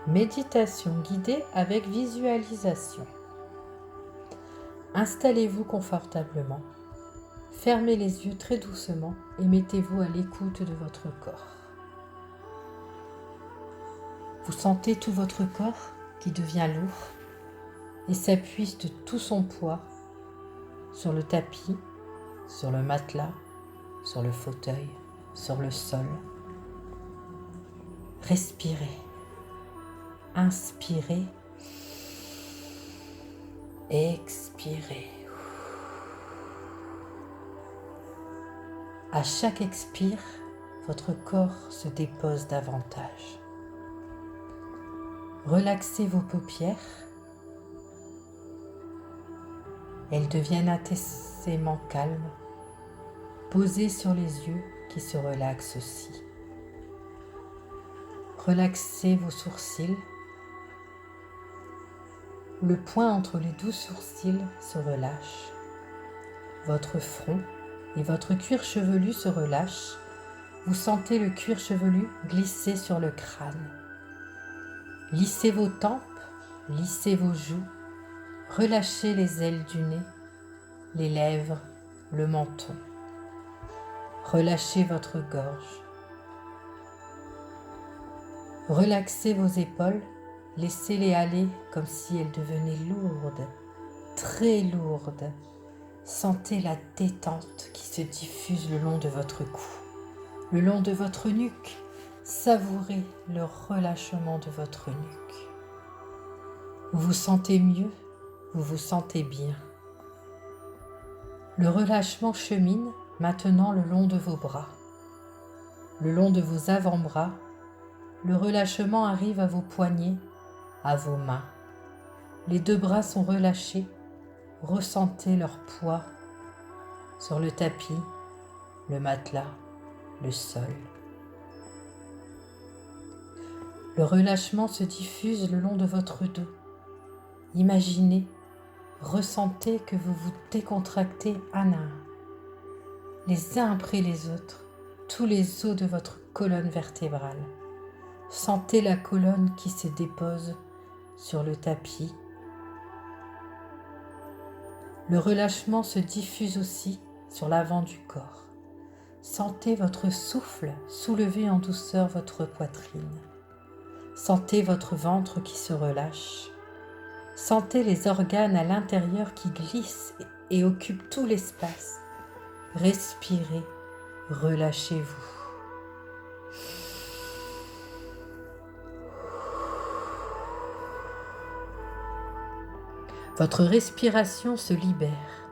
Méditation guidée avec visualisation. Installez-vous confortablement, fermez les yeux très doucement et mettez-vous à l'écoute de votre corps. Vous sentez tout votre corps qui devient lourd et s'appuie de tout son poids sur le tapis, sur le matelas, sur le fauteuil, sur le sol. Respirez. Inspirez, expirez. À chaque expire, votre corps se dépose davantage. Relaxez vos paupières. Elles deviennent intensément calmes, posées sur les yeux qui se relaxent aussi. Relaxez vos sourcils. Le point entre les 12 sourcils se relâche. Votre front et votre cuir chevelu se relâchent. Vous sentez le cuir chevelu glisser sur le crâne. Lissez vos tempes, lissez vos joues. Relâchez les ailes du nez, les lèvres, le menton. Relâchez votre gorge. Relaxez vos épaules. Laissez-les aller comme si elles devenaient lourdes, très lourdes. Sentez la détente qui se diffuse le long de votre cou, le long de votre nuque. Savourez le relâchement de votre nuque. Vous vous sentez mieux, vous vous sentez bien. Le relâchement chemine maintenant le long de vos bras, le long de vos avant-bras. Le relâchement arrive à vos poignets, à vos mains. Les deux bras sont relâchés. Ressentez leur poids sur le tapis, le matelas, le sol. Le relâchement se diffuse le long de votre dos. Imaginez, ressentez que vous vous décontractez un à un, les uns après les autres, tous les os de votre colonne vertébrale. Sentez la colonne qui se dépose sur le tapis. Le relâchement se diffuse aussi sur l'avant du corps. Sentez votre souffle soulever en douceur votre poitrine. Sentez votre ventre qui se relâche. Sentez les organes à l'intérieur qui glissent et occupent tout l'espace. Respirez, relâchez-vous. Votre respiration se libère.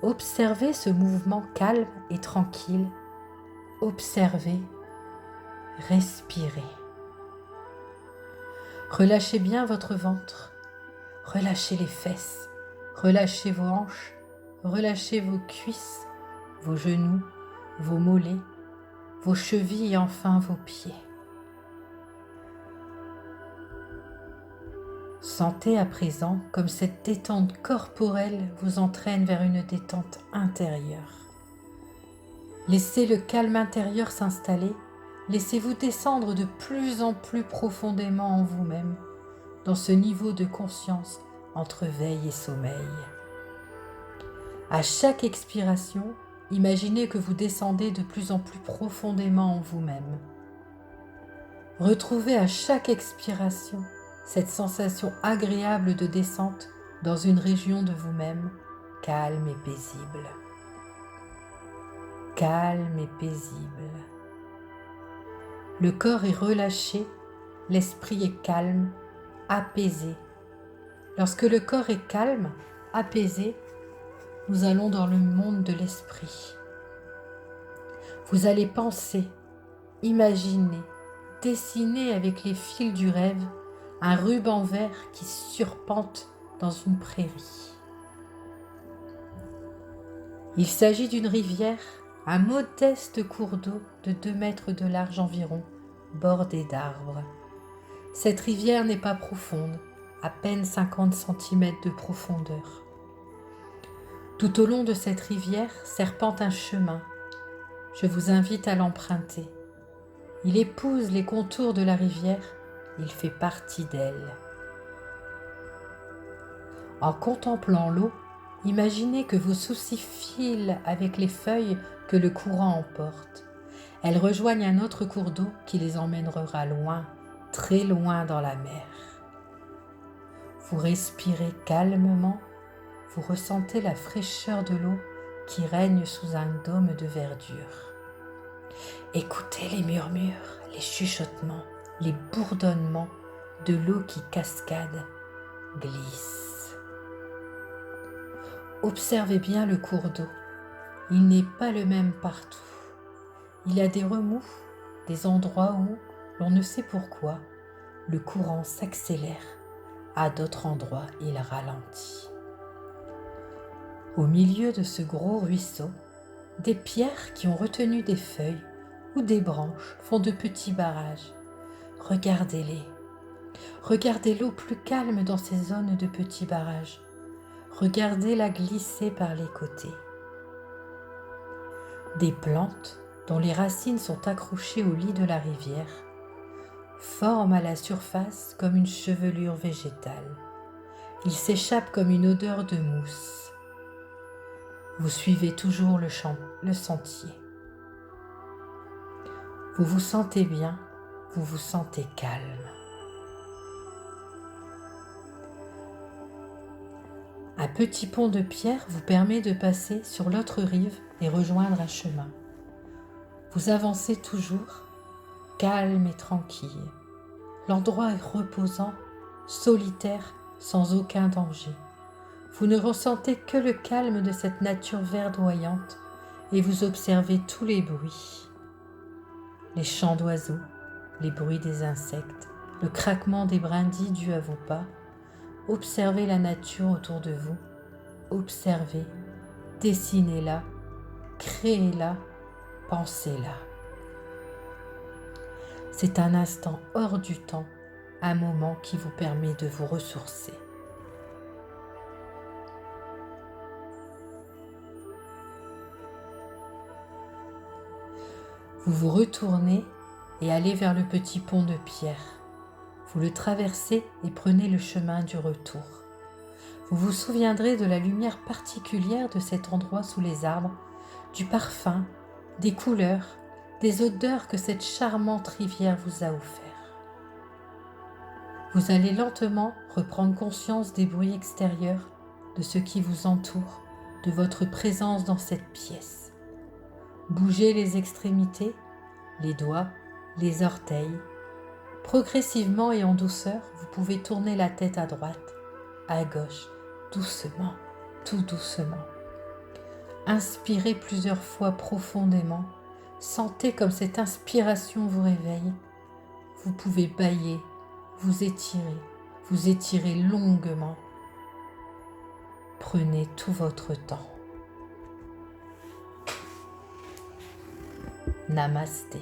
Observez ce mouvement calme et tranquille. Observez, respirez. Relâchez bien votre ventre. Relâchez les fesses. Relâchez vos hanches. Relâchez vos cuisses, vos genoux, vos mollets, vos chevilles et enfin vos pieds. Sentez à présent comme cette détente corporelle vous entraîne vers une détente intérieure. Laissez le calme intérieur s'installer. Laissez-vous descendre de plus en plus profondément en vous-même, dans ce niveau de conscience entre veille et sommeil. À chaque expiration, imaginez que vous descendez de plus en plus profondément en vous-même. Retrouvez à chaque expiration cette sensation agréable de descente dans une région de vous-même calme et paisible. Calme et paisible. Le corps est relâché, l'esprit est calme, apaisé. Lorsque le corps est calme, apaisé, nous allons dans le monde de l'esprit. Vous allez penser, imaginer, dessiner avec les fils du rêve un ruban vert qui surpente dans une prairie. Il s'agit d'une rivière, un modeste cours d'eau de 2 mètres de large environ, bordé d'arbres. Cette rivière n'est pas profonde, à peine 50 cm de profondeur. Tout au long de cette rivière serpente un chemin. Je vous invite à l'emprunter. Il épouse les contours de la rivière il fait partie d'elle. En contemplant l'eau, imaginez que vos soucis filent avec les feuilles que le courant emporte. Elles rejoignent un autre cours d'eau qui les emmènera loin, très loin dans la mer. Vous respirez calmement, vous ressentez la fraîcheur de l'eau qui règne sous un dôme de verdure. Écoutez les murmures, les chuchotements, les bourdonnements de l'eau qui cascade, glisse. Observez bien le cours d'eau. Il n'est pas le même partout. Il y a des remous, des endroits où, l'on ne sait pourquoi, le courant s'accélère. À d'autres endroits, il ralentit. Au milieu de ce gros ruisseau, des pierres qui ont retenu des feuilles ou des branches font de petits barrages. Regardez-les. Regardez l'eau plus calme dans ces zones de petits barrages. Regardez-la glisser par les côtés. Des plantes dont les racines sont accrochées au lit de la rivière forment à la surface comme une chevelure végétale. Il s'échappe comme une odeur de mousse. Vous suivez toujours le sentier. Vous vous sentez bien, vous vous sentez calme. Un petit pont de pierre vous permet de passer sur l'autre rive et rejoindre un chemin. Vous avancez toujours, calme et tranquille. L'endroit est reposant, solitaire, sans aucun danger. Vous ne ressentez que le calme de cette nature verdoyante et vous observez tous les bruits. Les chants d'oiseaux, les bruits des insectes, le craquement des brindilles dus à vos pas. Observez la nature autour de vous. Observez, dessinez-la, créez-la, pensez-la. C'est un instant hors du temps, un moment qui vous permet de vous ressourcer. Vous vous retournez et allez vers le petit pont de pierre. Vous le traversez et prenez le chemin du retour. Vous vous souviendrez de la lumière particulière de cet endroit sous les arbres, du parfum, des couleurs, des odeurs que cette charmante rivière vous a offert. Vous allez lentement reprendre conscience des bruits extérieurs, de ce qui vous entoure, de votre présence dans cette pièce. Bougez les extrémités, les doigts, les orteils. Progressivement et en douceur, vous pouvez tourner la tête à droite, à gauche, doucement, tout doucement. Inspirez plusieurs fois profondément. Sentez comme cette inspiration vous réveille. Vous pouvez bâiller, vous étirez longuement. Prenez tout votre temps. Namasté.